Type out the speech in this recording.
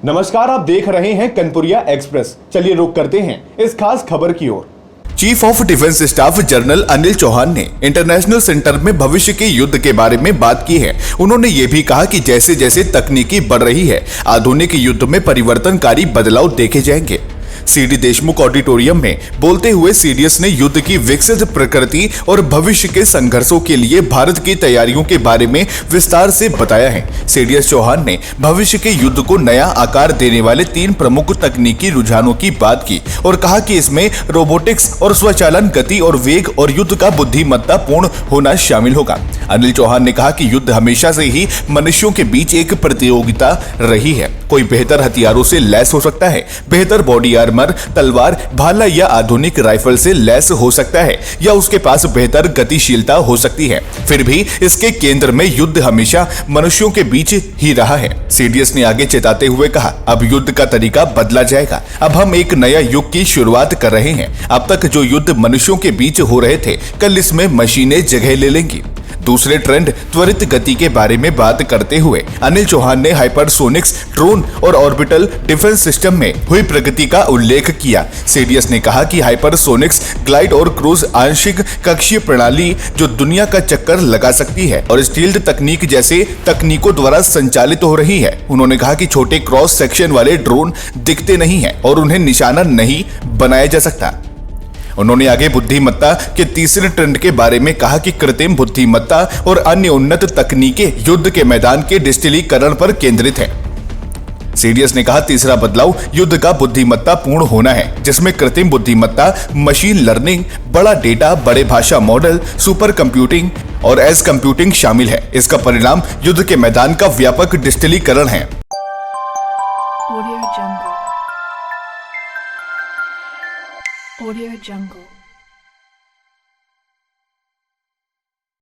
नमस्कार, आप देख रहे हैं कनपुरिया एक्सप्रेस। चलिए रुक करते हैं इस खास खबर की ओर। Chief of defence staff general Anil Chauhan ने इंटरनेशनल सेंटर में भविष्य के युद्ध के बारे में बात की है। उन्होंने ये भी कहा कि जैसे जैसे तकनीकी बढ़ रही है, आधुनिक युद्ध में परिवर्तनकारी बदलाव देखे जाएंगे। सीडी देशमुख ऑडिटोरियम में बोलते हुए सीडीएस ने युद्ध की विकसित प्रकृति और भविष्य के संघर्षों के लिए भारत की तैयारियों के बारे में विस्तार से बताया है। सीडीएस चौहान ने भविष्य के युद्ध को नया आकार देने वाले 3 प्रमुख तकनीकी रुझानों की बात की और कहा कि इसमें रोबोटिक्स और स्वचालन, गति और वेग और युद्ध का बुद्धिमत्ता पूर्ण होना शामिल होगा। अनिल चौहान ने कहा कि युद्ध हमेशा से ही मनुष्यों के बीच एक प्रतियोगिता रही है। कोई बेहतर हथियारों से लैस हो सकता है, बेहतर बॉडी आर्मर, तलवार, भाला या आधुनिक राइफल से लैस हो सकता है, या उसके पास बेहतर गतिशीलता हो सकती है। फिर भी इसके केंद्र में युद्ध हमेशा मनुष्यों के बीच ही रहा है। सीडीएस ने आगे चेताते हुए कहा, अब युद्ध का तरीका बदला जाएगा। अब हम एक नया युग की शुरुआत कर रहे हैं। अब तक जो युद्ध मनुष्यों के बीच हो रहे थे, कल इसमें मशीनें जगह ले लेंगी। दूसरे ट्रेंड त्वरित गति के बारे में बात करते हुए अनिल चौहान ने हाइपरसोनिक्स, ड्रोन और ऑर्बिटल डिफेंस सिस्टम में हुई प्रगति का उल्लेख किया। सीडीएस ने कहा कि हाइपरसोनिक्स, ग्लाइड और क्रूज आंशिक कक्षीय प्रणाली जो दुनिया का चक्कर लगा सकती है और स्टील्थ तकनीक जैसे तकनीकों द्वारा संचालित हो रही है। उन्होंने कहा कि छोटे क्रॉस सेक्शन वाले ड्रोन दिखते नहीं है और उन्हें निशाना नहीं बनाया जा सकता। उन्होंने आगे बुद्धिमत्ता के तीसरे ट्रेंड के बारे में कहा कि कृत्रिम बुद्धिमत्ता और अन्य उन्नत तकनीकें युद्ध के मैदान के डिजिटलीकरण पर केंद्रित है। सीडीएस ने कहा, तीसरा बदलाव युद्ध का बुद्धिमत्ता पूर्ण होना है, जिसमें कृत्रिम बुद्धिमत्ता, मशीन लर्निंग, बड़ा डेटा, बड़े भाषा मॉडल, सुपर कंप्यूटिंग और एज कंप्यूटिंग शामिल है। इसका परिणाम युद्ध के मैदान का व्यापक डिजिटलीकरण है। Audio Jungle.